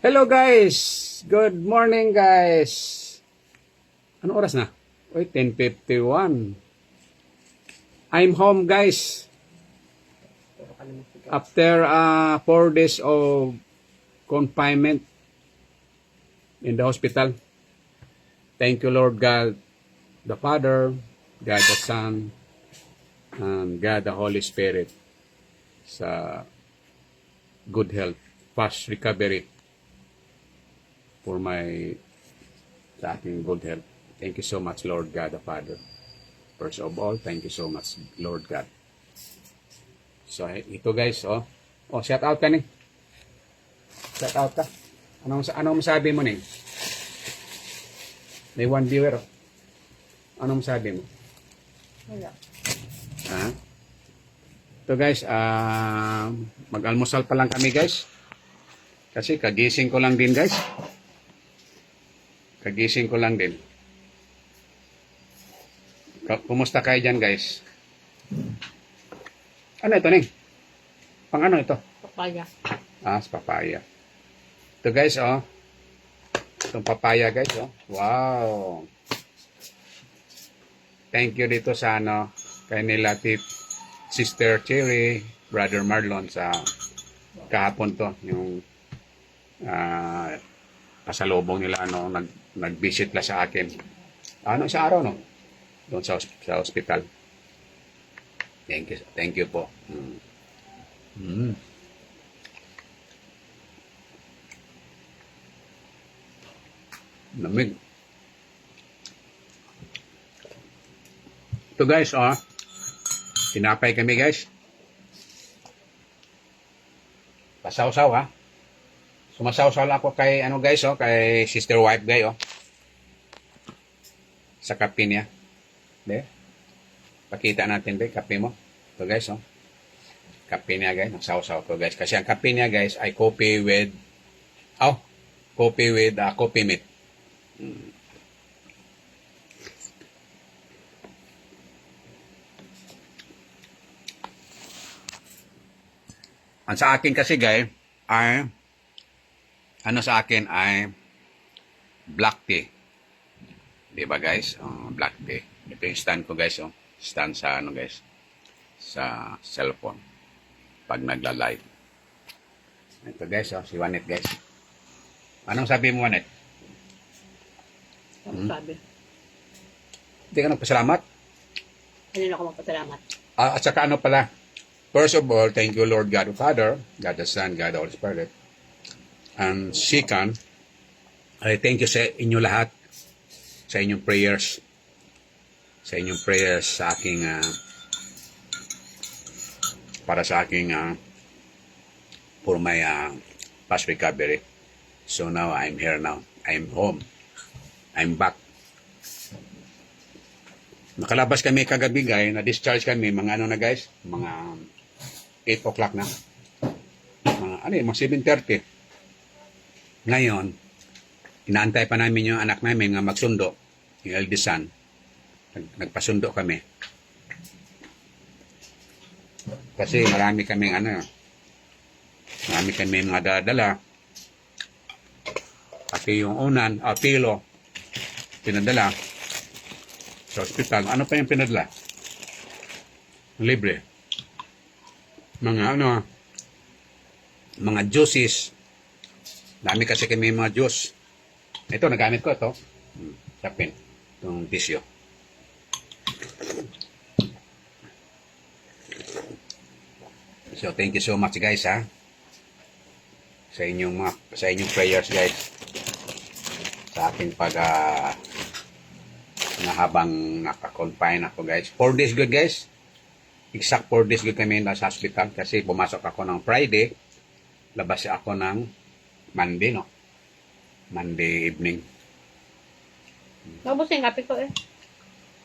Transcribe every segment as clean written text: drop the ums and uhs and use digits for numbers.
Hello guys! Good morning guys! Ano oras na? Uy, 10:51. I'm home guys. After 4 days of confinement in the hospital. Thank you Lord God the Father, God the Son, and God the Holy Spirit sa good health, fast recovery for sa aking good health. Thank you so much, Lord God the Father. First of all, thank you so much, Lord God. So, ito guys, shout out ka ni. Shout out ka. Anong masabi mo ni? May one viewer, Anong masabi mo? Wala. Ha? Ito guys, mag-almusal pa lang kami guys. Kasi kagising ko lang din guys. Kagising ko lang din. Kumusta kayo dyan guys? Ano ito ning? Pang ano ito? Papaya. Sa papaya. Ito guys, itong papaya guys, Wow. Thank you dito sa kay nila Sister Cherry, Brother Marlon sa kahapon to, yung pasalubong nila, nag-visit la sa akin. Sa araw, doon sa hospital. Thank you po. Lamig. Ito guys, tinapay kami guys. Pasaw-saw ha. Sumasaw-saw lang ako kay guys, kay Sister Wife guy, sa kape niya. De. Pakita natin be, kape mo. Ito guys, kape niya guys, nagsaw-saw ko guys. Kasi ang kape niya guys ay coffee with coffee meat. Ang sa akin kasi guys ay sa akin ay black tea. Diba guys? Black tea. Ito yung stand ko guys, stand sa guys, sa cellphone pag nagla-live. Ito guys, si Wanet guys. Anong sabi mo, Wanet? Ano sabi? Hindi ka nagpasalamat? Ano na ako magpasalamat? At saka pala, first of all, thank you Lord God the Father, God the Son, God the Holy Spirit. And second, I thank you sa inyo lahat, sa inyong prayers, sa aking, para sa aking, for my fast recovery. So now, I'm here now. I'm home. I'm back. Nakalabas kami kagabi guys, na-discharge kami, mga na guys, mga 8 o'clock na. Mga 7:30. Ngayon, inaantay pa namin yung anak namin nga magsundo, yung eldest son. Nagpasundo kami. Kasi marami kaming mga dala-dala. Pati yung unan, pilo, pinadala sa hospital. Ano pa yung pinadala? Libre. Mga juices. Dami kasi kami mga juice. Ito, nagamit ko ito. Sapin. Itong tissue. So, thank you so much guys sa inyong prayers guys. Sa aking habang naka-confine ako guys. 4 days good guys. Exact 4 days good kami sa hospital kasi pumasok ako ng Friday. Labas ako ng Monday, Monday evening. Naubos yung kape ko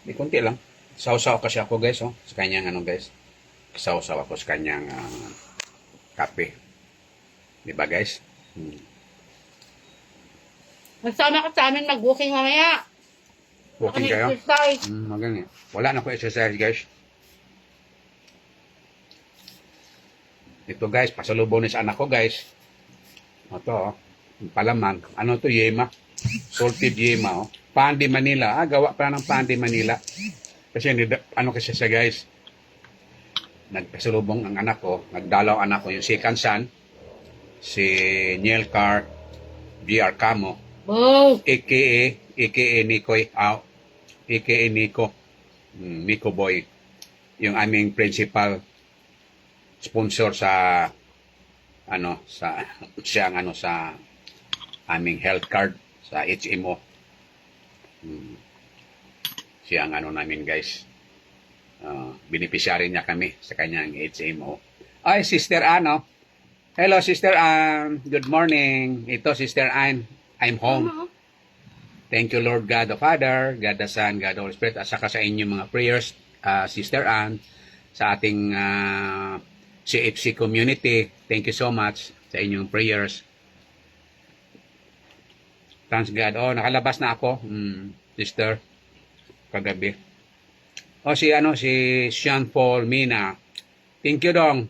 Di konti lang. Sausaw kasi ako guys, sa kanyang guys. Sausaw ako sa kanyang kape. Di ba guys? Magsama ka sa amin mag-walking mamaya. Walking kayo? Exercise. Maganda. Wala na ko exercise guys. Ito guys, pasalubong ni sa anak ko guys. Ito Palamang. Ano to, yema? Salted yema, oh. Pandi Manila. Gawa pa ng Pandi Manila. Kasi, ano kasi siya, guys, nagpasalubong ang anak ko, nagdalaw anak ko, yung second son, si Niel Carr, GR Camo, Wow! aka Nicoy, aka Nico, Nico Boy, yung aming principal sponsor sa siyang sa aming health card sa HMO. Siyang namin, guys. Beneficiary niya kami sa kanyang HMO. Ay, Sister Ano. Hello, Sister Ann. Good morning. Ito, Sister Ann. I'm home. Thank you, Lord God the Father, God the Son, God the Holy Spirit, at saka sa inyong mga prayers, Sister Ann, sa ating CFC community. Thank you so much sa inyong prayers. Thanks God. Oh, nakalabas na ako, Sister, kagabi. O si Sean Paul Mina. Thank you dong.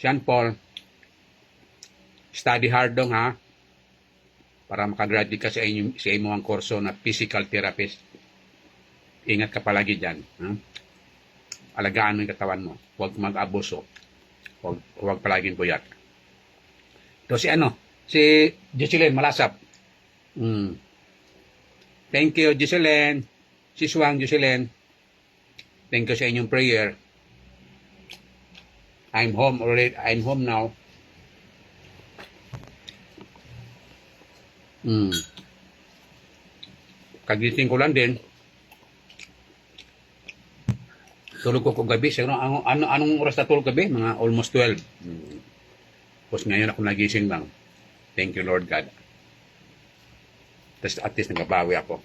Sean Paul. Study hard dong, ha. Para makagraduate ka sa inyong ang kurso na physical therapist. Ingat ka palagi dyan. Ha? Alagaan mo yung katawan mo. Huwag mag-abuso. Huwag palaging puyat. Ito si Jocelyn Malasap. Thank you, Jocelyn. Si Swang Jocelyn. Thank you sa inyong prayer. I'm home already. I'm home now. Kagising ko lang din. Tulog ko gabi. Anong oras na tulog gabi? Mga almost 12. Tapos ngayon ako nagising lang. Thank you, Lord God. Tapos at least nagabawi ako.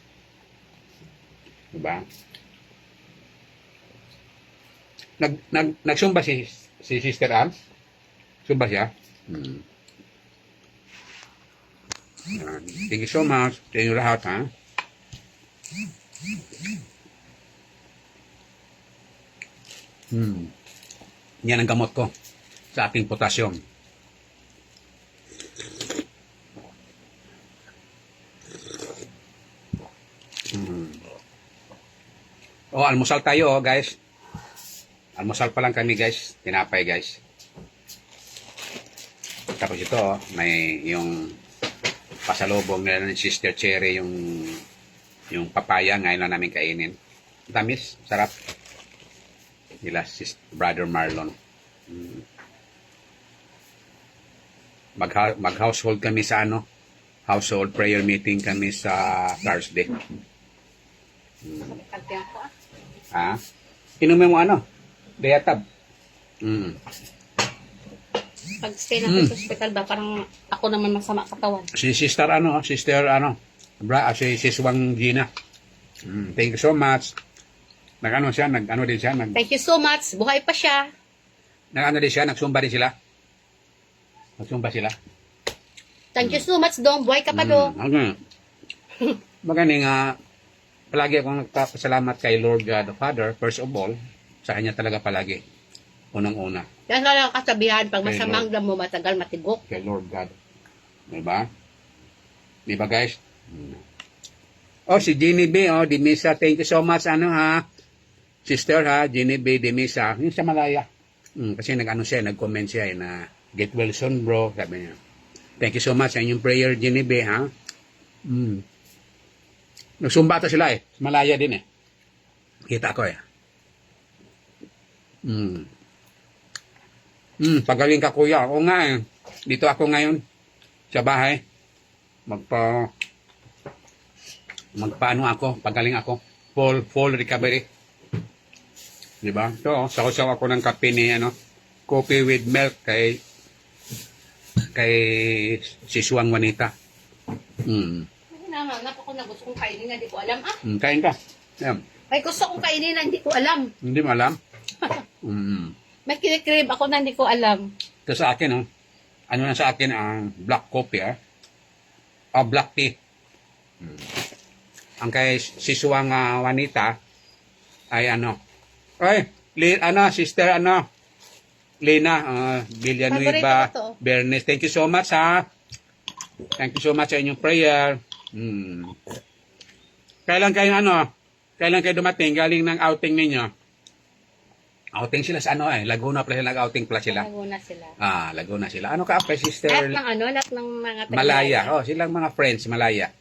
Diba? Nagsumba si Sister Ann? Sumba siya? Thank you so much sa inyo lahat, ha? Yan ang gamot ko sa aking potassium. Almusal tayo, guys. Almusal pa lang kami, guys. Tinapay, guys. Tapos ito, may yung pasalubong nila ni Sister Cherry, yung papaya ngayon na namin kainin. Tamis, sarap. Nila Brother Marlon. Mag-household kami sa household prayer meeting kami sa Thursday. Ha? Inumin mo Diatab. Pag stay natin sa hospital ba, parang ako naman masama katawan. Si Sister si Swang Gina. Thank you so much. Nag-ano din siya. Thank you so much. Buhay pa siya. Nagsumba din sila. Nagsumba sila. Thank you so much, Dong. Buhay ka pa, Dong. Okay. Magaling palagi akong nagpapasalamat kay Lord God the Father, first of all, sa Kanya talaga palagi. Unang-una. Yan lang kasabihan, pag masamang mo, matagal matigok. Kay Lord God. Diba? Diba, guys? Si Jeannie B, Dimisa, thank you so much, Sister, Jeannie B, Dimisa, yung sa Malaya. Kasi nag-comment siya, na, get well soon, bro, sabi niya. Thank you so much sa inyong prayer, Jeannie B, Nagsumba ata sila, sa Malaya din, Kita ko, Pagaling ka, kuya. Oo nga, Dito ako ngayon, sa bahay. Magpaano ako, pagaling ako. Full recovery. Diba? So, saw-saw ako ng kape ni, coffee with milk kay si Suang Juanita. Nanganap ako na gusto kong kainin na di ko alam, Kain ka. Yan. Ay, gusto kong kainin na hindi ko alam. Hindi mo alam? May kinikrib ako na hindi ko alam. Ito sa akin, sa akin ang black coffee, black tea. Ang kay si Suang Juanita ay Sister Lina Villanueva Bernes. Thank you so much, Thank you so much sa inyong prayer. Kailan kayo dumating galing ng outing ninyo? Outing sila sa Laguna pala sila, nag-outing pala sila. Laguna sila. Laguna sila. Ano ka, sister? Lahat ng mga taga Malaya. Silang mga friends, Malaya.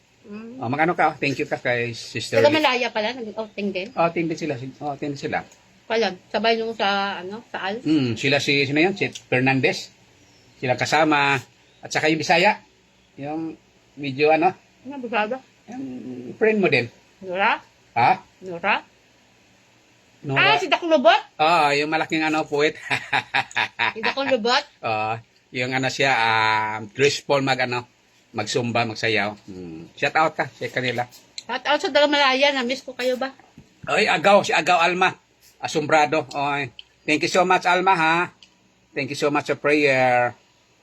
Magano ka? Thank you ka kay sister. Taga Malaya pala, nag-outing din. Outing din sila. Outing din sila. Pala, sabay nung sa Al. Sila sino yun? Si Fernandez. Sila kasama. At saka yung Bisaya. Yung medyo Ano, Bisaya? yung friend mo din. Nora? Ha? Nora? Nora. Si Dakong Lubot? Yung malaking puwet. Si Dakong Lubot? Yung siya, graceful magsumba, magsayaw. Shout out ka sa kanila. At sa Daga Malaya, na-miss ko kayo ba? Si Agaw Alma. Asombrado. Thank you so much, Alma, ha? Thank you so much sa prayer.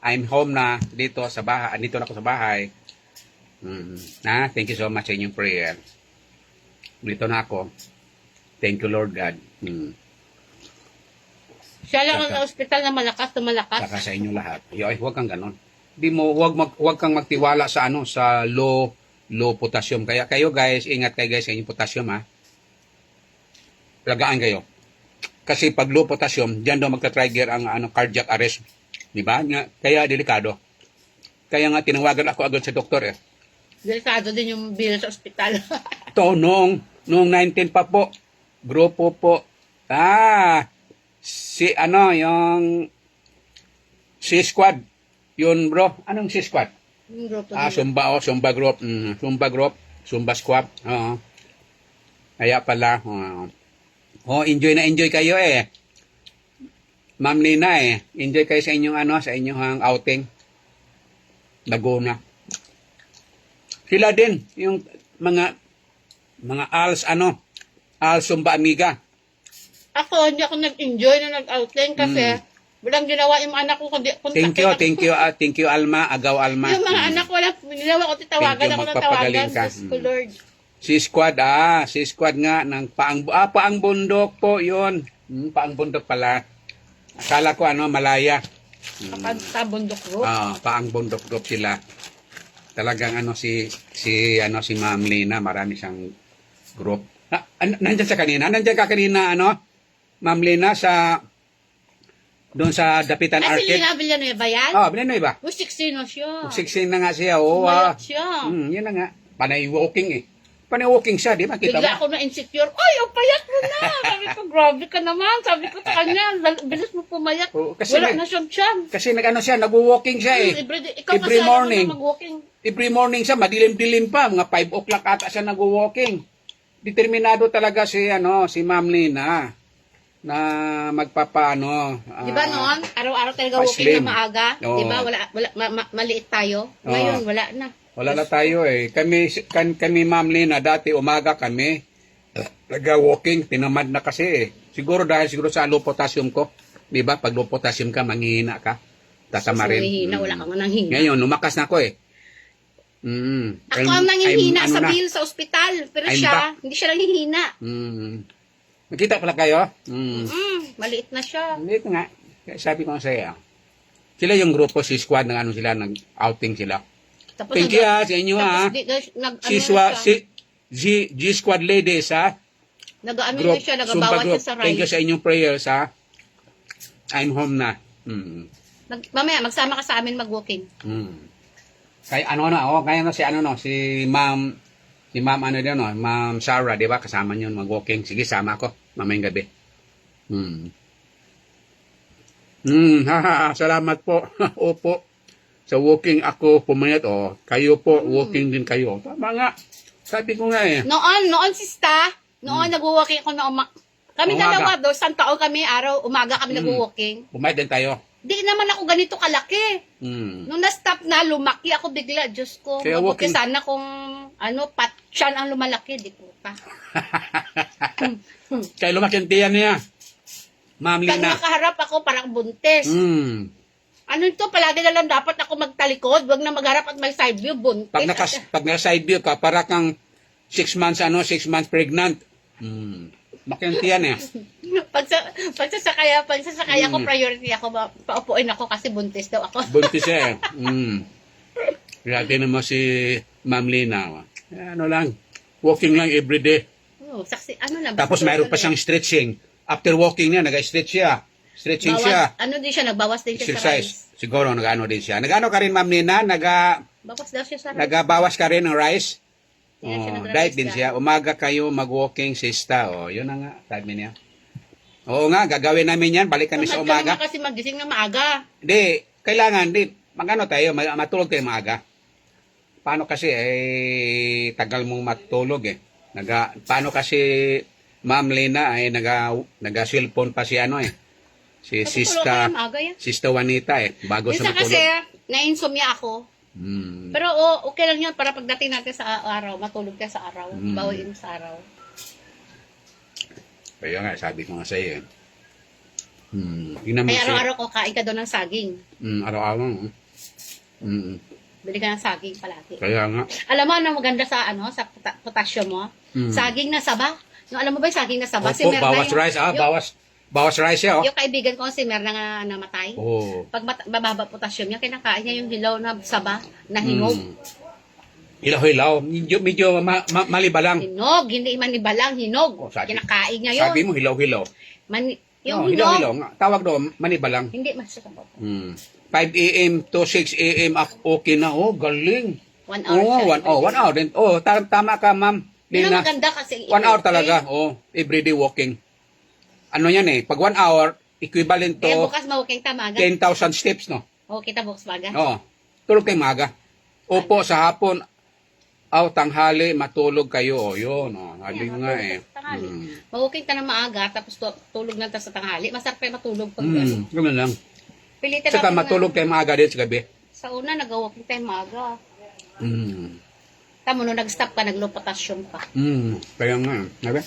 I'm home na dito sa bahay. Dito na ako sa bahay. Thank you so much sa inyong prayer. Dito na ako. Thank you, Lord God. Siya lang ang ospital na malakas. Saka sa inyo lahat. Huwag kang ganon. Huwag kang magtiwala sa sa low potassium. Kaya kayo guys, ingat kayo guys sa inyong potassium, ha. Lagaan kayo. Kasi pag low potassium, diyan daw magta-trigger ang cardiac arrest. Di ba? Kaya delikado. Kaya nga tinawagan ako agad sa doktor eh. Delikado din yung bill sa ospital. Ito, noong 19 pa po, grupo po, yung C-Squad, yun bro, anong C-Squad? Yung grupo Zumba group, Zumba Squad, kaya pala, enjoy na enjoy kayo eh. Ma'am Nina enjoy kayo sa inyong outing. Laguna. Sila din, yung mga ALS, ALS Zumba Amiga. Ako, hindi ako nag-enjoy na nag-outing kasi walang ginawa yung mga anak ko. Thank you, Alma, Agaw Alma. Yung mga anak ko, walang ginawa ko, titawagan ako ng tawagan. Diyos ko, Lord. Si Squad nga, ng Paang Bundok po, yun. Paang Bundok pala. Akala ko, Malaya. Sa Bundok Group. Paang Bundok Group sila. Talagang si Ma'am Lina, marami siyang group. Nandiyan ka kanina, Ma'am Lina, doon sa Dapitan Si Arcade. Lina Villanueva yan? Villanueva. 16 na siya. 16 na nga siya, Umayat siya. Yun na nga. Panay walking siya, di ba? Kita Bigla ako na insecure. Ay, ang payat mo na. Sabi ko, grabe ka naman. Sabi ko sa kanya, bilis mo pumayat. Wala na siyang tiyan. Kasi nag-walking siya eh. Ikaw Every kasi morning. ayaw mo na mag-walking. Every morning siya, madilim-dilim pa. Mga 5 o'clock ata siya nag-walking. Determinado talaga si Ma'am Lina na magpapaano. Di ba noon? Araw-araw talaga walking na maaga. Di ba? Maliit tayo. Ngayon, wala na. Wala na tayo eh. Kami Ma'am Lina, dati umaga kami. Nag-walking, tinamad na kasi eh. Siguro sa low potassium ko. Di ba? Pag low potassium ka, manghihina ka. Tatama rin. Wala ka nga nang hina. Ngayon, lumakas na ako eh. Ako ang nanghihina sa bill sa ospital. Pero hindi siya nanghihina. Nakita pala kayo? Maliit na siya. Maliit nga. Kaya sabi ko sa iyo. Sila yung grupo, si Squad, sila, nag-outing sila. Tapos Thank you sa inyo G-Squad ladies Nag-ano group, na siya, Zumba nagabawat group. siya sa Thank you rice. sa inyong prayers I'm home na. Mamaya, magsama ka sa amin mag-walking. Kaya kaya si Ma'am Ma'am Sarah, di ba? Kasama niyo mag-walking. Sige, sama ako mamayang gabi. Salamat po. Opo. Sa walking ako pumayat, kayo po, walking din kayo. Tama nga. Sabi ko nga eh. Noon sista, nag-walking ako na kami Umaga. dalawa doon, isang taon kami, umaga kami nag-walking. Pumayat din tayo. Di naman ako ganito kalaki. Nung na-stop na, lumaki ako bigla. Diyos ko, Kaya mabuti walking- sana kung patyan ang lumalaki. Di ko pa. Kaya lumaki ang tiyan niya. Ma'am Pag Lina. nakaharap ako, parang buntis. Ano ito, palagi na lang dapat ako magtalikod. Wag na magharap at may side view, buntis. Pag naka-side view ka, para kang 6 months pregnant. Laki ang tiyan eh. Pagsasakay ako, priority ako, paupuin ako kasi buntis daw ako. Buntis eh. Grabe naman si Ma'am Lina. Ano lang, walking lang everyday. Oh, saksi, ano lang. Tapos basta mayroon pa tuloy. siyang stretching. After walking niya, nag-stretch siya. Stretching Bawas, siya. ano din siya, nagbawas din siya sa rice. Exercise. Siguro nag-ano din siya. Nag-ano ka rin, Ma'am Lina? Bawas daw siya sa rice. Nagabawas ka rin ng rice? Hindi na siya Oh, nagra-rice diet din ka. siya. Umaga kayo mag-walking, sista. Oh, yun na nga, sabi niya. Oo nga, gagawin namin yan. Balik kami sa Tamad ka umaga. naman kasi magising na maaga. Hindi, kailangan, magano tayo, matulog tayo maaga. Paano kasi, tagal mong matulog eh. Paano kasi, Ma'am Lina, naga-cellphone pa si ano eh. Si Natutulog Sista, ka na maaga yan. Sista Juanita eh. Bago Minsan siya kasi, matulog. na-insomnia ako. Pero okay lang yun para pagdating natin sa araw, matulog ka sa araw. Bawiin mo sa araw. Kaya nga, sabi ko nga sa iyo eh. Tingnan mo Kaya si- araw-araw ko kain ka doon ng saging. Araw-araw. Bili ka ng saging palagi. Kaya nga. Alam mo ano maganda sa sa potassium mo? Saging na saba. Yung alam mo ba yung saging na saba? Opo, Merna bawas yung- rice. yung- Bawas rice siya oh. Yung kaibigan ko si Merna nga namatay. Oh. Pag mababa potassium niya, kinakain niya yung hilaw na saba na hinog. Hilaw-hilaw. Medyo malibalang. Hinog, hindi man ibalang, hinog. Oh, sabi- Kinakain niya yun. Sabi mo hilaw-hilaw. Yung hinog, Hilaw-hilaw nga. Tawag doon, manibalang. hindi masarap. 5 a.m. to 6 a.m. Okay na. Oh, galing. 1 hour Oh, siya. 1 hour. 1 hour din. Oh, tama ka, ma'am. Yun ang Lina. maganda kasi. 1 hour talaga. Oh, everyday walking. Ano yan eh? Pag 1 hour, equivalent Kaya to bukas mawaking tamaga. 10,000 steps, no? O, kita bukas baga. Oo. Tulog kayo maaga. Opo, sa hapon, tanghali, matulog kayo. O, yun. O, sabi ko nga eh. Tanghali. Mawaking ka na maaga, tapos tulog na tayo sa tanghali. Masarap kayo matulog pag ano. Ganun lang. Pilitin Saka natin matulog kayo maaga din sa gabi. Sa una, nag-walking tayo maaga. Mm. Tamo, nung nag-stop ka, nag-low potassium ka. Kaya nga. Sabi?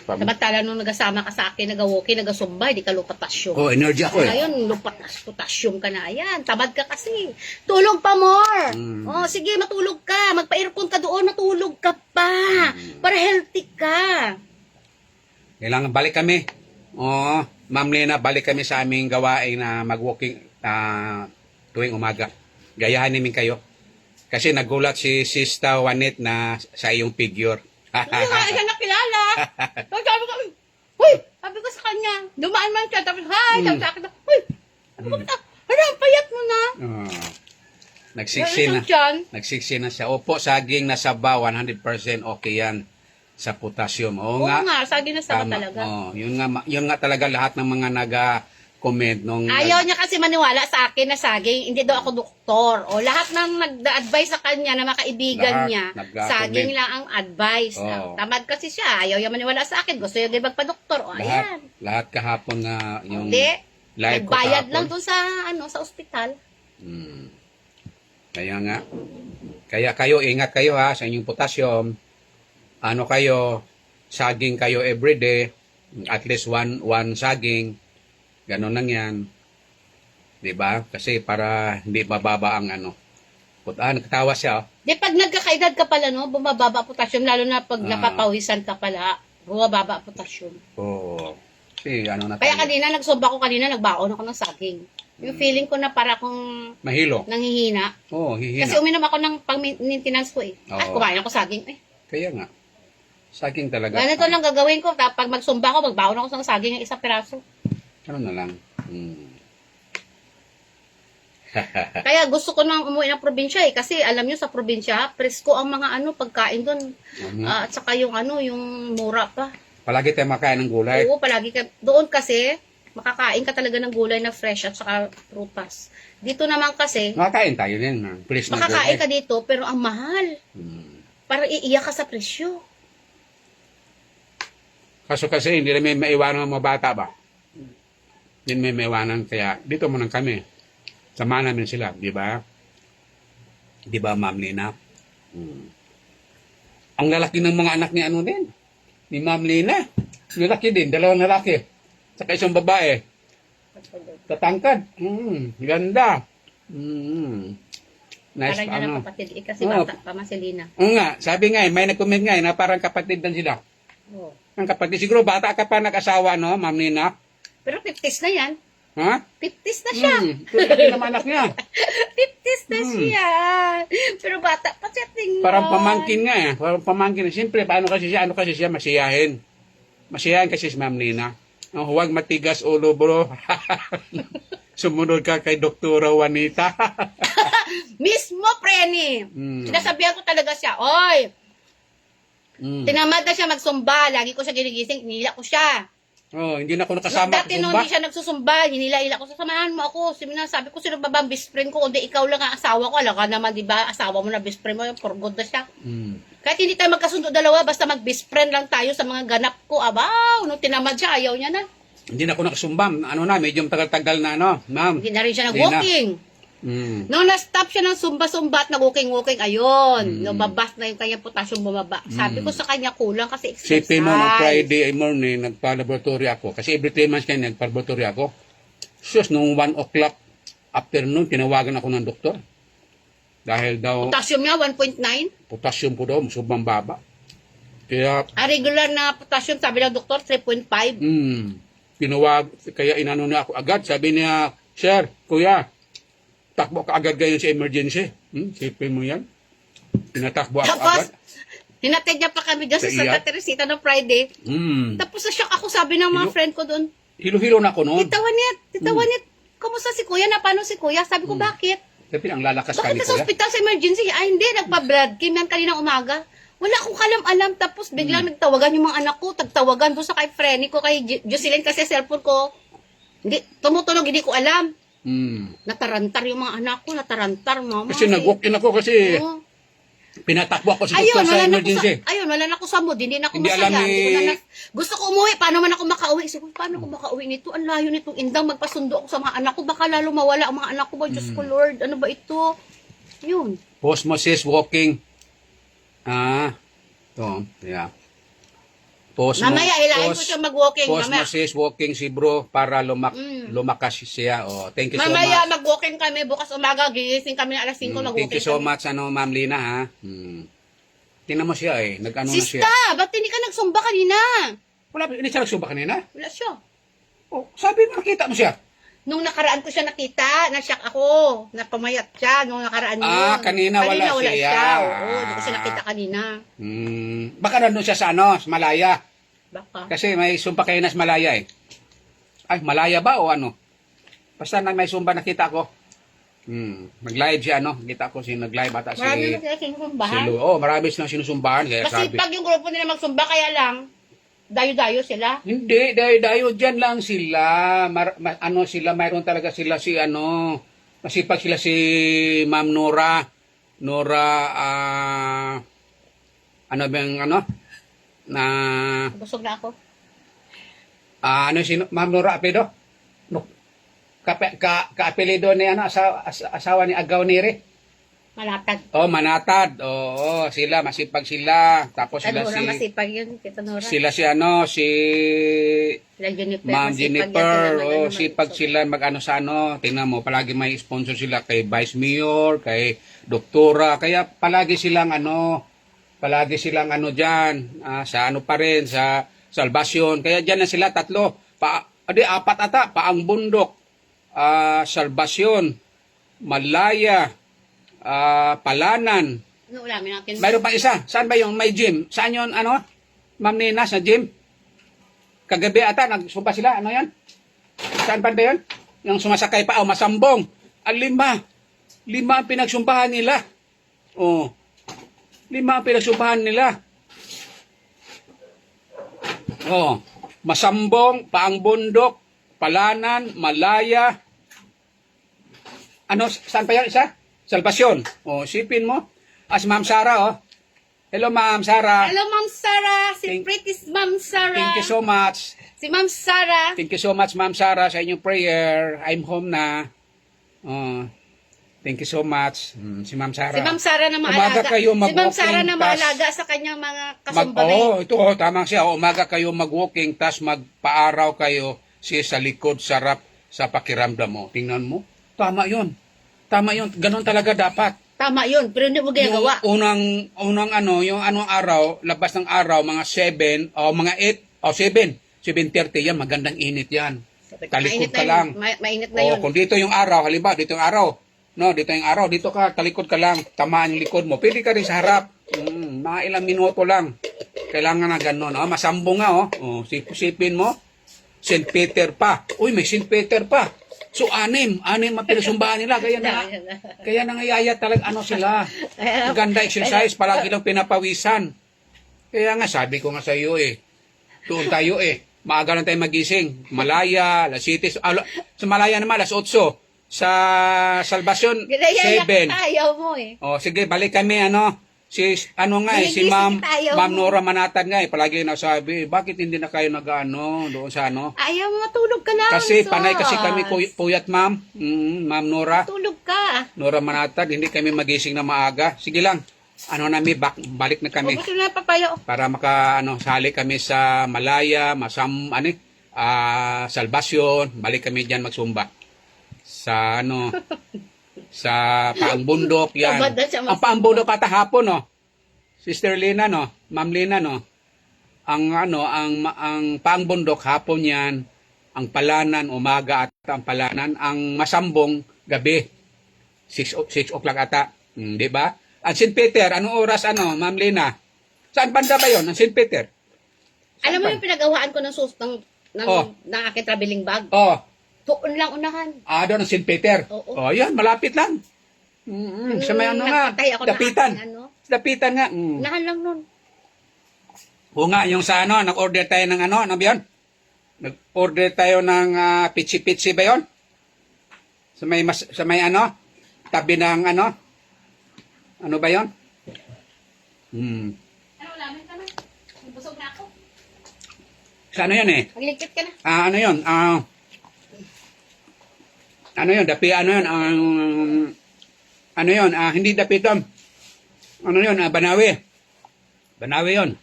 Samantala nung nagasama ka sa akin, nag-walking, nag-zumba, hindi ka low potassium. Oh, energy ako eh. Ngayon, low potassium ka na. Ayan, tamad ka kasi. Tulog pa more. Oh, sige, matulog ka. Magpa-aircon ka doon, matulog ka pa. Para healthy ka. Kailangan balik kami. Oo. Ma'am Lena, balik kami sa aming gawain na mag-walking tuwing umaga. Gayahan namin kayo. Kasi nagulat si Sista Juanet na sa iyong figure. Hindi nga siya nakilala. Tapos sabi ko, huy, sabi ko sa kanya, dumaan man siya, tapos, hi, sabi sa akin, huy, sabi ko, ano, ang payat mo na. Nagsiksi na. Nagsiksi na siya. Opo, saging na saba, 100% okay yan sa potassium. Oo Oo nga. nga, saging na saba Tama. talaga. Yun nga talaga lahat ng mga naga-comment nung Ayaw niya kasi maniwala sa akin na saging, hindi daw ako doktor. O lahat ng nag-advise sa kanya na Lahat makaibigan niya, nag-comment. saging lang ang advice. Oo. Tamad kasi siya, ayaw niya maniwala sa akin, gusto niya magpa-doktor. O ayan. lahat kahapon nga yung Hindi, live ko nagbayad kahapon. lang doon sa, sa ospital. Kaya nga. Kaya kayo, ingat kayo ha sa inyong potassium. Ano kayo, saging kayo everyday. At least one saging. Ganon lang yan. Diba? Kasi para hindi mababa ang ano. Nakatawa siya. Di pag nagkakaedad ka pala, no, bumababa potassium, lalo na pag napapawisan ka pala, bumababa potassium. Oo. Kasi ano na Kaya tayo. kanina, nagsumba ko kanina, nagbaon ako ng saging. Yung feeling ko na para kung Mahilo. nanghihina. Oo, hihina. Kasi uminom ako ng pang-maintenance ko eh. Oo. Kumain ako saging eh. Kaya nga. Saging talaga. Ganito lang gagawin ko. Pag magsumba ko, magbaon ako ng saging ng isang piraso. Ano na lang. Kaya gusto ko nang umuwi ng probinsya eh. Kasi alam nyo sa probinsya, presko ang mga pagkain doon. At saka yung yung mura pa. Palagi tayo makain ng gulay. Oo, palagi ka. Doon kasi, makakain ka talaga ng gulay na fresh at saka prutas. Dito naman kasi, Makakain tayo din. Please na makakain gulay. ka dito, pero ang mahal. Para iiyak ka sa presyo. Kasi hindi namin maiwanan ng mga bata ba? Hindi namin maiwanan. Kaya dito muna kami. Sama namin sila. Di ba? Di ba, Ma'am Lina? Ang lalaki ng mga anak ni ano din. Ni Ma'am Lina. Lalaki din. Dalawang lalaki. Saka isang babae. Tatangkad. Ganda. Nice Parang pa, niya ano. na kapatid. Kasi Oo. bata pa, Marcelina. Oo nga. Sabi nga may nag-comment nga na parang kapatid din sila. Oo. Ang kapatid. Siguro bata ka pa nag-asawa, no, Ma'am Lina? Pero 50s na yan. Ha? 50s na siya. Tulad naman anak niya. 50s na siya. Pero Chatting Parang lang. pamangkin nga eh. Parang pamangkin. Siyempre, paano kasi siya? Ano kasi siya? Masiyahin. Masiyahin kasi si Ma'am Nina. Huwag matigas ulo, bro. Sumunod ka kay Doktora Juanita. Mismo, Preni. Mm. Sinasabihan ko talaga siya, oy, Mm. tinamad na siya magsumba. Lagi ko siya ginigising, hinila ko siya. Oh, hindi na ako nakasama Dati sa nung Zumba. hindi siya nagsusumba, hinila-hila ko, sasamahan mo ako. Sabi ko, sino ba ba ang best friend ko? Kundi ikaw lang ang asawa ko. Alam ka naman, di ba? Asawa mo na best friend mo, for good na siya. Mm. Kahit hindi tayo magkasundo dalawa, basta mag-best friend lang tayo sa mga ganap ko. Abaw, nung tinamad siya, ayaw niya na. Hindi na ako nakasumba. Ano na, medyo tagal-tagal na, ano, ma'am. Hindi na rin siya Hindi na. nag-walking. Mm. Nung na-stop siya ng sumba-sumba at nag-walking-walking, ayun, lumabas na yung kanyang potassium bumaba. Sabi ko sa kanya, kulang kasi exercise. Sipin mo, nung Friday morning, nagpa-laboratory ako. Kasi every 3 months kaya nagpa-laboratory ako. Sus, nung 1 o'clock afternoon, tinawagan ako ng doktor. Dahil daw, Potassium niya, 1.9. potassium ko daw, sobrang baba. Kaya, Regular na potassium, sabi ng doktor, 3.5. kaya inano niya ako agad. Sabi niya, Sir, Kuya, takbo ka agad ngayon sa emergency. Sipin mo yan. Pinatakbo ako Tapos, agad. hinatid niya pa kami dyan sa Sa Santa iyak? Teresita ng Friday. Tapos na-shock ako, sabi ng mga friend ko doon, Hilo-hilo na ako noon. Tita Juanit, kumusta si Kuya? Paano si Kuya? Sabi ko, bakit? Sabi, ang lalakas ka Bakit ni ka sa Kuya. ospital sa emergency? Ay, hindi, nagpa-blood came yan kaninang umaga. Wala akong kalam-alam. Tapos biglang nagtawagan yung mga anak ko. Tagtawagan doon sa kay Frenny ko, kay Jocelyn kasi cellphone ko. Hindi, tumutunog, hindi ko alam. Natarantar yung mga anak ko, natarantar, mama. Kasi nag-walk-in ako kasi Oo. pinatakbo ako sa Ayun, doktor sa emergency. wala na ako sa mood, hindi na ako Hindi masaya. alam ni- Gusto ko umuwi, paano man ako makauwi? Sabi ko, paano ako makauwi nito? Ang layo nitong indang, magpasundo ako sa mga anak ko, baka lalo mawala ang mga anak ko ba? Diyos ko Lord, ano ba ito? Yun. Osmosis walking. To, yeah. Mamaya, hilahin ko siya mag-walking. Mamaya, Osmosis walking si bro para lumakas siya. Oh, thank you so mamaya much. mag-walking kami, bukas umaga, gigising kami na alas 5, mag-walking Thank you so kami. much, Ma'am Lina, ha. Tingnan mo siya, nag-ano na siya. Sista, ba't hindi ka nagsumba kanina? Wala, hindi siya nagsuba kanina. Wala siya. Oh, sabi mo, nakita mo siya. Nung nakaraan ko siya nakita, na-shock ako, napamayat siya, nung nakaraan yun. Kanina wala siya. Oo, hindi ko siya nakita kanina. Baka nandun siya sa sa Malaya. Baka. Kasi may sumpa kayo na sa Malaya eh. Ay, Malaya ba o ano? Basta na may sumba nakita ko. Nag-live siya, Kita ko si nag-live ata si... Marami na sila sinusumbahan. Marami silang sinusumbahan. Kaya Kasi sabi, pag yung grupo nila magsumba, kaya lang, dayo-dayo sila. hindi, dayo dyan lang sila. Mayroon talaga sila si masipag sila si Ma'am Nora. Ano ba yung na Busog na ako. Ma'am Nora Apedo? No. Ka-apelido ni asawa ni Agaw Neri. Malatag. Manatad. Oo, sila masipag sila. Tapos sila Nora, si masipag yun, Tita Nora. sila si Sila Jennifer, Ma'am masipag Jennifer, yan sila, sipag sila sa tingnan mo, palagi may sponsor sila kay Vice Mayor, kay Doktora, kaya palagi silang diyan, sa pa rin, sa Salvation, kaya diyan na sila tatlo, apat ata, Paang Bundok, Salvation, Malaya, Palanan, Ano ulamin natin? mayroon pa isa, saan ba yung may gym? Saan yun, Ma'am Nina, sa gym? Kagabi ata, nagsumpa sila. Ano yan? Saan ba yun? Yung sumasakay pa, Masambong. 5 ang pinagsumbahan nila. 5 ang pinagsumbahan nila. Masambong, Paang Bundok, Palanan, Malaya. Saan pa yan isa? Salvation. Sipin mo. Si Ma'am Sara, Hello, Ma'am Sara. Hello, Ma'am Sara. Si pretty Ma'am Sara. Thank you so much. Si Ma'am Sara. Thank you so much, Ma'am Sara, sa inyong prayer. I'm home na. Thank you so much. Si Ma'am Sara. Si Ma'am Sara na Umaga maalaga. kayo Si Ma'am Sara na mag-walking, maalaga sa kanyang mga kasumbay. Tama siya. Umaga kayo mag-walking, tas magpaaraw kayo sa likod, sarap sa pakiramdam mo. Tingnan mo. Tama yun. Ganon talaga dapat. Tama yun, pero hindi mo ginagawa. Yung yung araw, labas ng araw, mga 7, mga 8, 7:30 yan, magandang init yan. Talikod ka lang. Mainit na yun. Kung dito yung araw, halimbawa, dito yung araw, No, dito yung araw. Dito ka, talikod ka lang. Tamaan yung likod mo. Pwede ka rin sa harap. Mga ilang minuto lang. Kailangan na gano'n. Oh, masambong nga, oh. Oh, sipin mo. St. Peter pa. Uy, may St. Peter pa. So, anim ang pinasumbahan nila. Kaya nangayaya talaga, ano sila. Maganda exercise, palagi lang pinapawisan. Kaya nga, sabi ko nga sa iyo doon tayo maaga lang tayo magising. Malaya, alas 7. Sa Malaya naman, alas 8. Sa Salvacion, 7. Ayaw mo Oh, sige, balik kami, si Ginigising si Ma'am kita, ayaw Ma'am mo. Nora Manatan nga palagi nasabi, bakit hindi na kayo doon sa Ayaw mo, matulog ka lang. Kasi sus. panay kasi kami puyat, Ma'am. Ma'am Nora. Tulog ka. Nora Manatan, hindi kami magising na maaga. Sige lang. Balik na kami Gusto na papayo. para sali kami sa Malaya, Salvacion, balik kami diyan magsumba. Sa sa Paang Bundok yan. Tamad na siya Ang Paang Bundok katahapon, Sister Lina, Ma'am Lina, ang Paang Bundok hapon yan, ang Palanan umaga at ang Palanan, ang Masambong gabi 6 o'clock ata. Di ba? Ang St. Peter, anong oras Ma'am Lina? Saan banda ba 'yon? Ang St. Peter? Alam mo yung pinag-awaan ko ng ng aking traveling bag? Oh, Tuon lang unahan. doon ang St. Peter. Oo. Oh, yan, malapit lang. Sa may nga, Nagpatay ako ng dapitan. aking Dapitan nga. Unahan lang nun. O nga, yung sa nag-order tayo ng ano ba yun? Nag-order tayo ng pitsi-pitsi ba yun? Sa may tabi ng ano ba yun? Ano, lamin ka na. Busog na ako. Sa ano yun Magligpit ka na. ano yun? Ano yun? Ano yun? Hindi dapitan. Ano yun? Banawi. Banawi yun.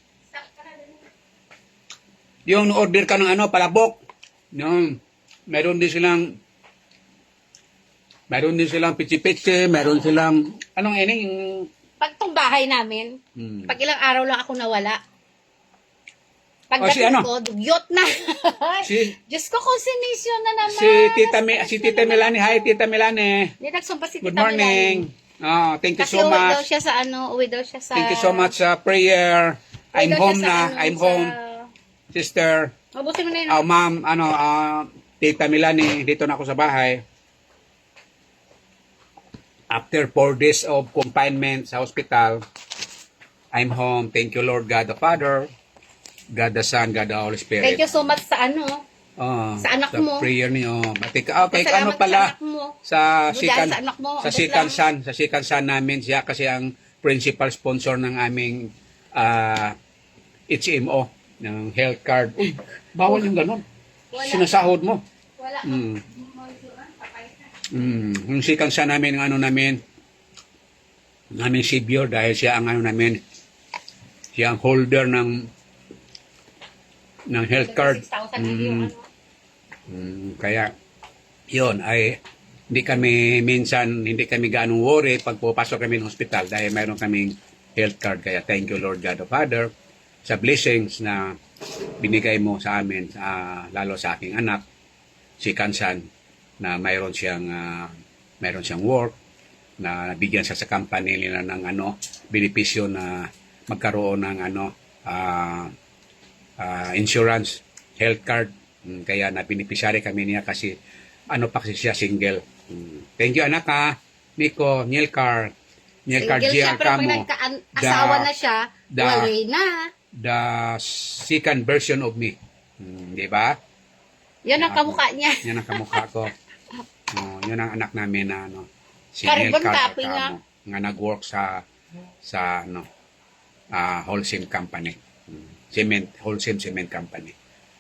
Yung order ka ng palabok. Yung, meron din silang pitsi-pitsi, meron silang, yung, Pag tong bahay namin, pag ilang araw lang ako nawala, pagdating ko, dugyot na. Diyos ko, konsinisyon na naman. Si Tita Melanie. Hi, Tita Melanie. Hindi nagsumpa si Tita Good morning. Melanie. Thank you Kasi so uwi daw much. siya sa uwi daw siya sa... Thank you so much sa prayer. uwi I'm daw home siya sa na. I'm home. Sister. Mabusin mo na yun. Ma'am, Tita Melanie, dito na ako sa bahay. After 4 days of confinement sa hospital, I'm home. Thank you, Lord God the Father, God the Son, God the Holy Spirit. Thank you so much sa sa anak mo. Sa prayer niyo. Okay, Salamat pala? sa anak mo. Sa Dahil sa anak mo, sa abot Sikan lang. San, sa Sikan San namin siya kasi ang principal sponsor ng aming HMO ng health card. Uy, bawal yung ganun. Wala. Sinasahod mo. Wala. Yung Sikan San namin, ang namin savior dahil siya ang siya ang holder ng health card. 6,000 na yung Kaya, yun, hindi kami ganong worry pag pupasok kami ng hospital dahil mayroon kaming health card. Kaya thank you, Lord God the Father, sa blessings na binigay mo sa amin, lalo sa aking anak, si Kansan, na mayroon siyang work, na nabigyan siya sa company nila ng benepisyo na magkaroon ng insurance, health card. Kaya na beneficiary kami niya kasi pa kasi siya single. Thank you anak Nico, Nielcar single siya, GR pero pag Camo. nagka-asawa na siya, wala na. The second version of me. Di ba? Yan ang kamukha niya. Yan ang kamukha ko. Yun ang anak namin na si Carbon Nielcar copy nga. nga nag-work sa wholesale company. Wholesale cement company.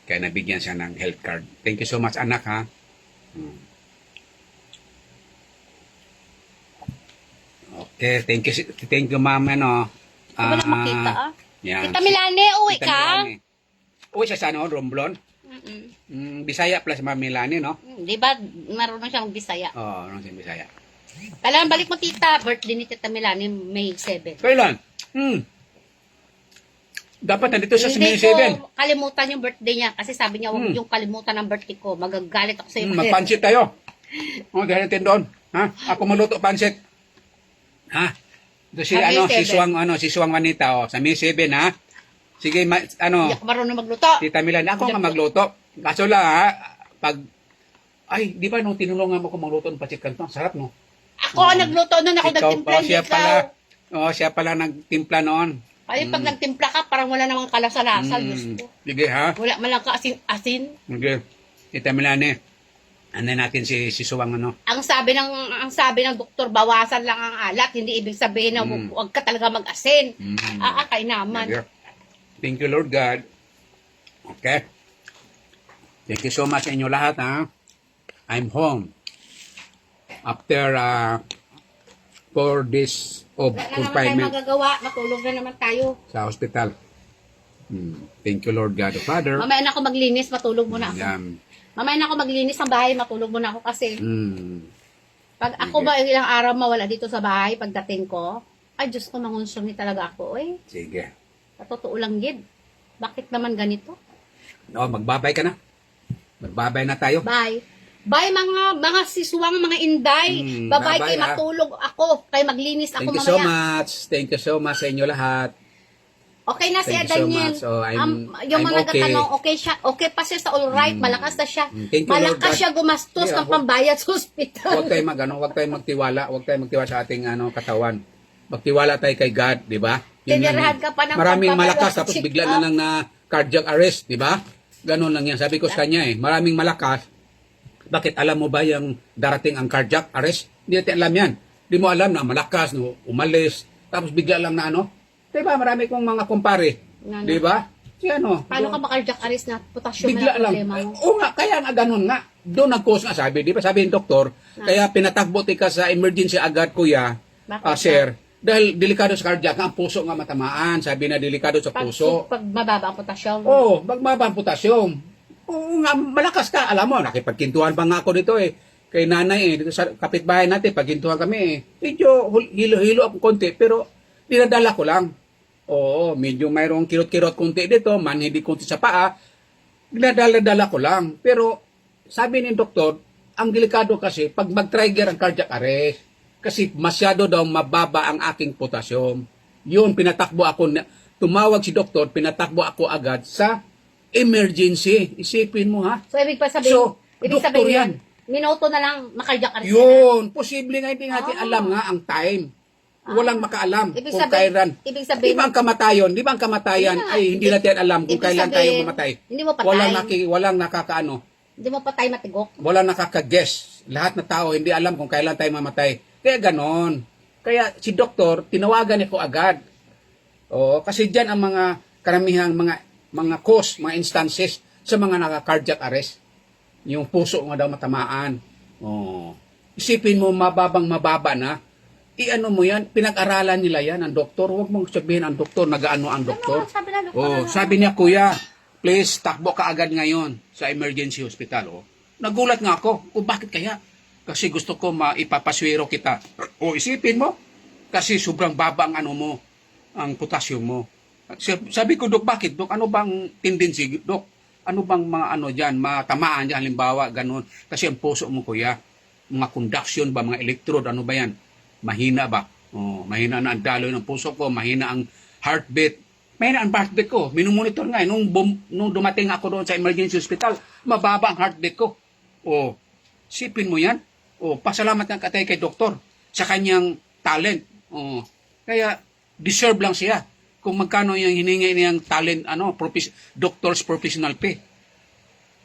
Kaya nabigyan siya ng health card. Thank you so much, anak, ha? Okay, thank you, ma'am, Wala makita, Yan. Tita Milane, uwi Tita ka? Milane. Uwi siya sa Romblon? Bisaya plus ma'am Milane, no? Di ba, marunong siyang Bisaya. Oo, si Bisaya. Kailangan balik mo, tita. Birthday ni Tita Milane, May 7. Kailan? Dapat nandito sa Hindi May 7. ko kalimutan yung birthday niya kasi sabi niya, huwag yung kalimutan ng birthday ko. Magagalit ako sa iyo. Magpansit tayo. Dahil natin doon. Ha? Ako maluto pansit. Ha? Ito si, Sa May si Suwang Manita, sa May 7, ha? Sige, Hindi ako marunong magluto. Tita Milan, ako nga magluto. Kaso lang, ha, di ba nung tinulungan mo ko magluto ng pancit canton? Sarap, no? Ako ang nagluto noon, ako nagtimpla, hindi ikaw. Siya pala nagtimpla noon. Ay, pag nagtimpla ka, parang wala namang kalasa-lasa. Diyos ko. Sige, ha? Wala man lang ka-asin-asin. Sige. Tita Milan, ano natin si Suwang, ano? Ang sabi ng doktor, bawasan lang ang alat, hindi ibig sabihin na huwag ka talaga mag-asin. Kay naman. Sige. Thank you, Lord God. Okay. Thank you so much sa inyo lahat, ha? I'm home. After 4 days of Wala na naman tayo confinement magagawa, matulog na naman tayo. sa hospital. Thank you, Lord God the Father. Mamaya na ako maglinis, matulog muna ako. Yan. Mamaya na ako maglinis ng bahay, matulog muna ako kasi pag ako ba ilang araw mawala dito sa bahay, pagdating ko, ay Diyos ko, mangonsumi talaga ako. Sige. Sa totoo lang, Gid. Bakit naman ganito? No, magbabay ka na. Magbabay na tayo. Bye. Bye mga siswang, mga inday. Bye-bye, bye-bye, kay matulog ako. Kay maglinis ako Thank you mamaya. so much. Thank you so much sa inyo lahat. Okay na siya, Thank you so Daniel. much. So, Yung I'm mga okay. nagtatanong, okay siya. Okay pa siya sa all right. Malakas na siya. Thank you, Lord Malakas God. siya gumastos Yeah, ng pambayad sa ospital. Huwag tayong magtiwala. Huwag tayong magtiwala sa ating katawan. Magtiwala tayo kay God, di ba? Tinirahan ka pa ng maraming pampapalo, malakas tapos check bigla up. na lang na cardiac arrest, di ba? Ganon lang yan. Sabi ko sa kanya maraming malakas. Bakit alam mo ba yung darating ang cardiac arrest? Hindi natin alam yan. Di mo alam na malakas, no, umalis, tapos bigla lang na ano. Di ba? Marami kong mga kumpare. Di ba? Si ano? Paano ka makardiac arrest na potassium Bigla na lang. problema mo? Oo nga, kaya nga ganun nga. Doon nag-cause nga sabi. Di ba sabi ng doktor, kaya pinatakbo ka sa emergency agad, kuya, Bakit sir. Dahil delikado sa cardiac, ang puso nga matamaan. Sabi na delikado sa puso. Pag mababa ang potassium. Oo, magmaba ang potassium. Oo nga, malakas ka. Alam mo, nakipagkintuhan pa nga ako dito kay nanay dito sa kapitbahay natin, pagkintuhan kami Medyo hilo-hilo ako konti, pero dinadala ko lang. Oo, medyo mayroong kirot-kirot konti dito, manhidi konti sa paa. Dinadala-dala ko lang. Pero sabi ni doktor, ang delikado kasi pag mag-trigger ang cardiac arrest, kasi masyado daw mababa ang aking potassium. Yun, pinatakbo ako, tumawag si doktor, pinatakbo ako agad sa emergency. Isipin mo, ha? So, ibig sabihin doktor yan. minuto na lang makardiac arrest. Yun, posible nga hindi natin alam nga ang time. Walang makaalam Ibig kung sabihin- kailan. ibig sabihin- Di ba ang kamatayon, ay hindi natin alam kung ibig kailan tayo sabihin, mamatay. hindi mo patay. Walang nakakaano, Hindi mo patay matigok. walang nakaka-guess. Lahat na tao hindi alam kung kailan tayo mamatay. Kaya ganon. Kaya si doktor, tinawagan ako agad. Oo, kasi diyan ang mga karamihang mga cause, mga instances sa mga naka-cardiac arrest. Yung puso nga daw matamaan. Oo. Isipin mo, mababa na. I-ano mo yan, pinag-aralan nila yan, ang doktor. Huwag mong sabihin ang doktor, nag-ano ang doktor. Sabi na, doktor. Sabi niya, kuya, please, takbo ka agad ngayon sa emergency hospital. Nagulat nga ako, bakit kaya? Kasi gusto ko maipapaswero kita. Isipin mo, kasi sobrang baba ang ano mo, ang potassium mo. Sabi ko, Dok, bakit? Dok, ano bang tendency? Dok, ano bang mga ano dyan, matamaan dyan, halimbawa, ganun. Kasi ang puso mo, kuya, mga conduction ba, mga electrode, ano ba yan? Mahina ba? Mahina na ang daloy ng puso ko, mahina ang heartbeat. Mahina ang heartbeat ko. Minumonitor nga. Nung dumating ako doon sa emergency hospital, mababa ang heartbeat ko. Sipin mo yan. Pasalamat ng katay kay doktor sa kanyang talent. Kaya, deserve lang siya. Kung magkano yung hiningi niyang talent, doctor's professional pay.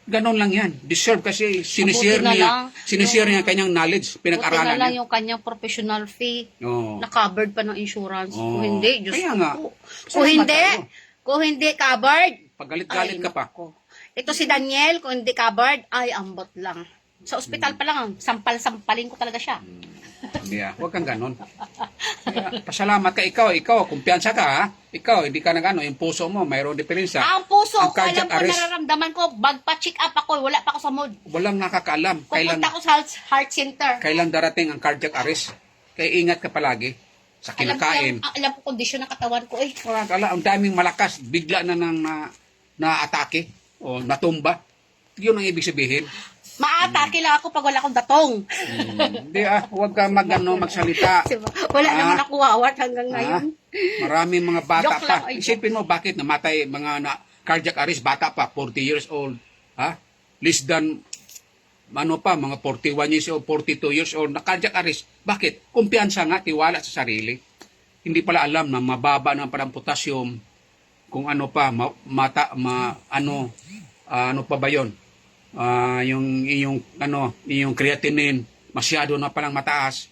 Ganon lang yan. Deserve kasi sinishare niya kanyang knowledge, pinag-aralan lang niya. yung kanyang professional fee na covered pa ng insurance. Oo. Kung hindi, Diyos Kaya ko. nga. Kung hindi covered, Pagalit-galit ay, ka pa. naku. Ito si Daniel, kung hindi covered, ay ambot lang. Sa ospital pa lang, sampal-sampalin ko talaga siya. Yeah, huwag kang ganon. Kaya, pasalamat ka, ikaw, kumpiyansa ka, ha? Ikaw, hindi ka nagano, yung puso mo, mayroong diferensya. Ang puso Ang ko, cardiac alam ko, arrest. nararamdaman ko, magpa-check up ako, wala pa ako sa mood. Walang nakakaalam Pupunta ako sa heart center. kailan darating ang cardiac arrest. Kaya ingat ka palagi sa kinakain. Alam ko kondisyon ng katawan ko, eh. Ang daming malakas, bigla na nang na-atake o natumba. Yun ang ibig sabihin. Maatake lang ako pag wala akong datong. Hindi huwag ka magsalita. Diba? Wala naman ako wawat hanggang ngayon. Maraming mga bata Joke pa. lang, ay, joke. Isipin mo bakit namatay cardiac arrest, bata pa, 40 years old. Less than, mga 41 years old, 42 years old, na cardiac arrest. Bakit? Kumpiyansa nga, tiwala sa sarili. Hindi pala alam na mababa na parang potassium, kung ano pa, ano pa ba yun? Yung creatinine, masyado na palang mataas.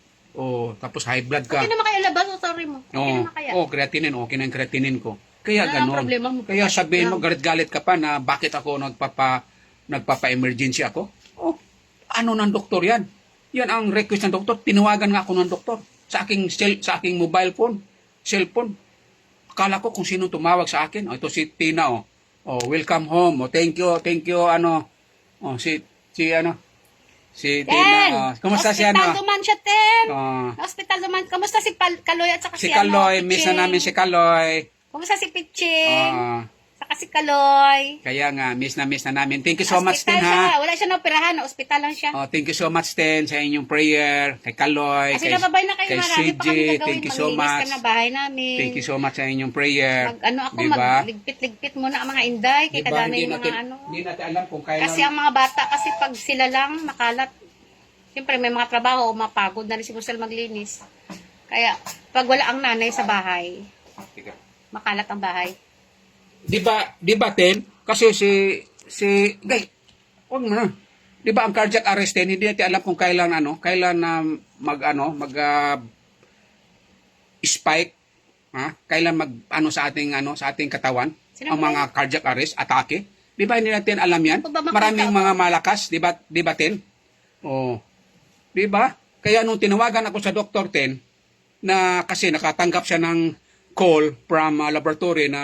Tapos high blood ka. Okay naman kaya labas, sorry mo. Okay naman kaya. Creatinine, okay na yung creatinine ko. Kaya Wala ganon. problema mo. Kaya sabihin mo, galit-galit ka pa na bakit ako nagpapa-emergency ako. Ano ng doktor yan? Yan ang request ng doktor. Tinawagan nga ako ng doktor sa aking mobile phone, cellphone. Akala ko kung sino tumawag sa akin. Ito si Tina, welcome home. Thank you, si Ten! Tina. Kumusta si Hospital duman siya, Ten! Oh, Hospital duman. Kamusta si Kaloy at saka si si Kaloy, Piching? miss na namin si Kaloy. Kumusta si Piching? Ah, Saka si Kaloy. kaya nga, miss na namin. Thank you so much, Ten, Hospital ha? siya. Wala siya na operahan. Hospital lang siya. Thank you so much, Ten, sa inyong prayer, kay Kaloy, Kasi nababay na kayo, kay marami pa kami CJ. gagawin. Thank you so Maglinis much. ka na bahay namin. Thank you so much sa inyong prayer. Ako, Diba? magligpit-ligpit muna ang mga inday. Kaya Diba, kadami hindi yung mga natin, hindi natin alam kung kailan. Kasi ang mga bata, kasi pag sila lang makalat, siyempre may mga trabaho, mapagod na rin siguro sila maglinis. Kaya, pag wala ang nanay sa bahay, makalat ang bahay. Di ba, Ten? Kasi gay, huwag mo na. Di ba ang cardiac arrest, Ten, hindi natin alam kung kailan na spike, kailan sa ating katawan, Sino ang ba mga cardiac arrest, atake. Di ba hindi natin alam yan? Ano ba makita Maraming ko? mga malakas, di ba, Ten? Di ba? Kaya nung tinawagan ako sa Dr. Ten, na kasi nakatanggap siya ng call from laboratory na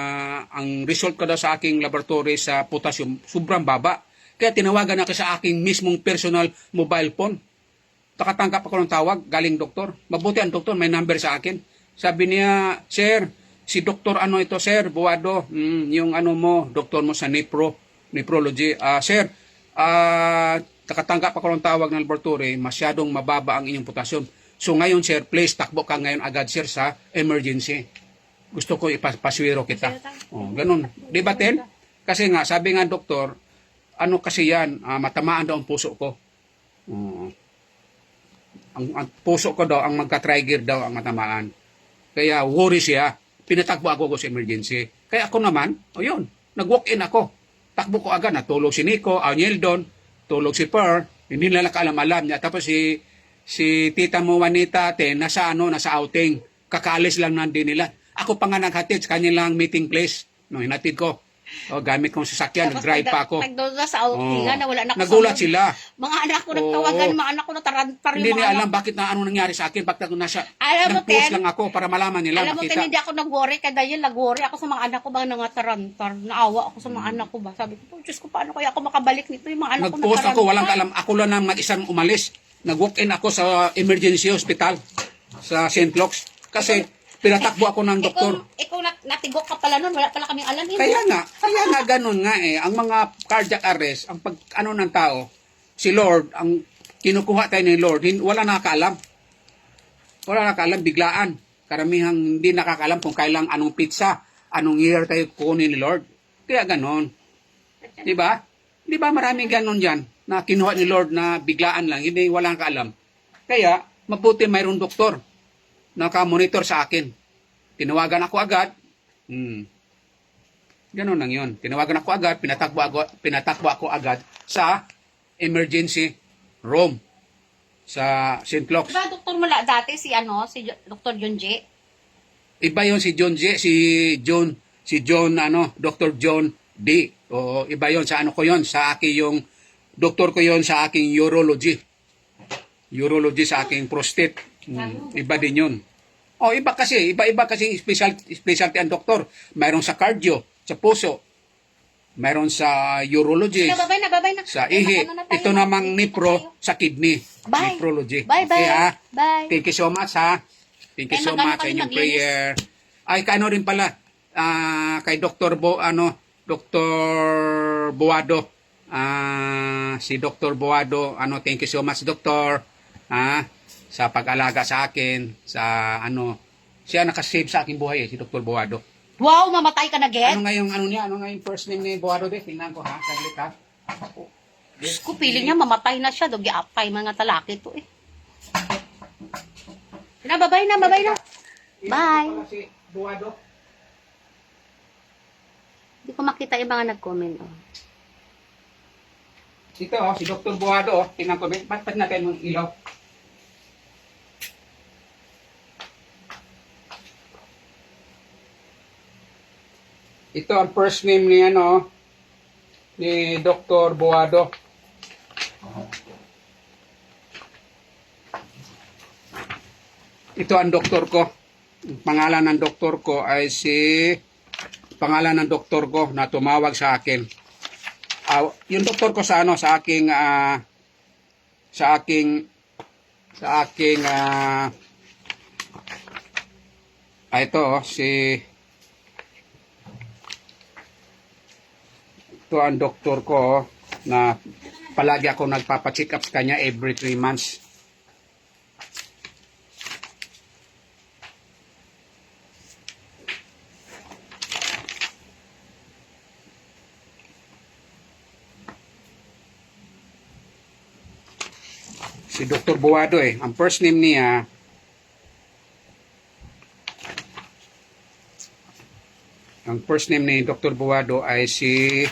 ang result ko daw sa aking laboratory sa potassium sobrang baba. Kaya tinawagan ako sa aking mismong personal mobile phone. Nakatanggap ako ng tawag galing doktor. Mabuti ang doktor, may number sa akin. Sabi niya, sir, si doktor ito, sir, Buado, yung doktor mo sa nephrology. Sir, nakatanggap ako ng tawag ng laboratory, masyadong mababa ang inyong potassium. So ngayon, sir, please takbo ka ngayon agad, sir, sa emergency. Gusto ko ipaswiro kita. Ganun. Di ba, Ten? Kasi nga, sabi nga doktor, kasi yan, matamaan daw ang puso ko. Ang puso ko daw, ang magka-trigger daw ang matamaan. Kaya worry siya. Pinatagbo ako sa emergency. Kaya ako naman, nag-walk-in ako. Takbo ko agad, natulog si Nico, Anieldon, tulog si Per, hindi nila kaalam-alam niya. Tapos si tita mo Juanita, nasa outing. Kakaalis lang nandun nila. Ako pa nga naghatid sa kanilang meeting place. Hinatid ko. Gamit kong sasakyan, nag-drive pa ako. Nagdoon sa outing na wala na ako. Nagulat sila. Mga anak ko nagtawagan, mga anak ko natarantar yung Hindi mga nila anak. alam bakit nangyari sa akin. Bakit ako Alam mo, nag-post Ten, lang ako para malaman nila. Alam mo, makita. Ten, hindi ako nag-worry. Kaya dahil nag-worry ako sa mga anak ko ba nangatarantar. Naawa ako sa mga anak ko ba. Sabi ko, Diyos ko, paano kaya ako makabalik nito? Yung mga anak ko Nag-post ako, walang alam. Ako lang nang mag-isang umalis. Nag-walk-in ako sa emergency hospital sa St. Luke's. Kasi pinatakbo ako ng doktor. Ikaw natigok ka pala nun. Wala pala kaming alam. Kaya nga ganun nga Ang mga cardiac arrest, ang ng tao, si Lord, ang kinukuha tayo ni Lord, wala nakakaalam. Wala nakakaalam, biglaan. Karamihang hindi nakakaalam kung kailang anong pizza, anong year tayo kukunin ni Lord. Kaya ganun. Di ba? Di ba maraming ganun dyan na kinuha ni Lord na biglaan lang, hindi wala nakakaalam. Kaya, mabuti mayroong doktor naka-monitor sa akin. Tinawagan ako agad. Ganun lang yun. Tinawagan ako agad, pinatakbo ako agad sa emergency room sa St. Luke's. Diba, doktor mula dati si Dr. John J? Iba yun si John J, si John, Dr. John D. O iba yun sa ko yun, sa akin yung, doktor ko yun sa aking urology. Urology sa aking prostate. Iba din yun. Iba kasi specialty ang doktor. Mayroon sa cardio, sa puso. Mayroon sa urology. Nababay na. Sa ihi. Ito namang nepro sa kidney. Bye. Nephrology. Bye. Okay, ha? Bye. Thank you so much, ha? Thank you so much sa inyong prayer. Ay, kano rin pala, kay Dr. Buado, si Dr. Boado, thank you so much, Doctor, sa pag-alaga sa akin, sa siya nakasave sa aking buhay si Dr. Boado. Wow, mamatay ka na, Get? Ano ngayong first name ni Boado, tingnan ko ha, saglit ha. Diyos ko, piling niya mamatay na siya. Dogi apay mga talaki to eh. Babay na. Bye. Si Boado. Hindi ko makita yung mga nag-comment. Oh. Ito, si Dr. Boado, tingnan ko, ba't natin yung ilaw? Ito ang first name ni ni Dr. Boado. Ito ang doktor ko. Ang pangalan ng doktor ko ay pangalan ng doktor ko na tumawag sa akin. Yung doktor ko sa ito ang doktor ko na palagi ako nagpapacheck up sa kanya every 3 months. Si Dr. Boado ang first name niya ni Dr. Boado ay si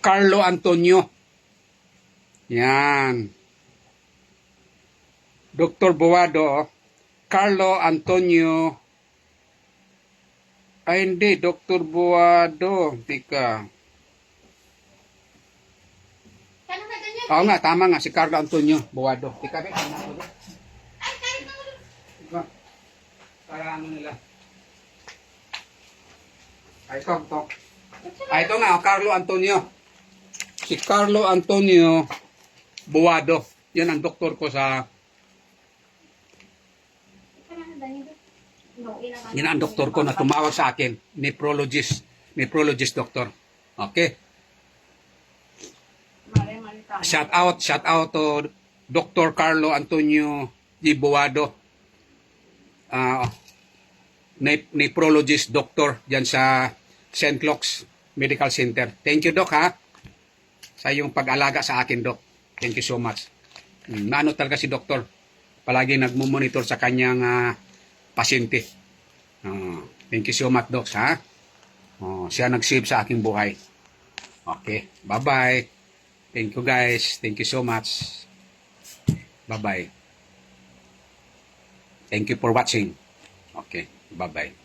Carlo Antonio. Yan. Dr. Boado, Carlo Antonio. Ay, hindi. Dr. Boado. Tika. Oo nga, tama nga. Si Carlo Antonio Boado. Tika, para nila. Ito nga, Carlo Antonio. Si Carlo Antonio Boado. Yan ang doktor ko yan ang doktor ko na tumawag sa akin. Nephrologist doctor. Okay? Shout out to Dr. Carlo Antonio G. Boado. Nephrologist doctor dyan sa St. Luke's Medical Center. Thank you, Doc, ha? Sa iyong pag-alaga sa akin, Doc. Thank you so much. Naano talaga si Doktor. Palagi nagmumonitor sa kanyang pasyente. Thank you so much, Doc, ha? Siya nag-save sa aking buhay. Okay. Bye-bye. Thank you, guys. Thank you so much. Bye-bye. Thank you for watching. Okay. Bye-bye.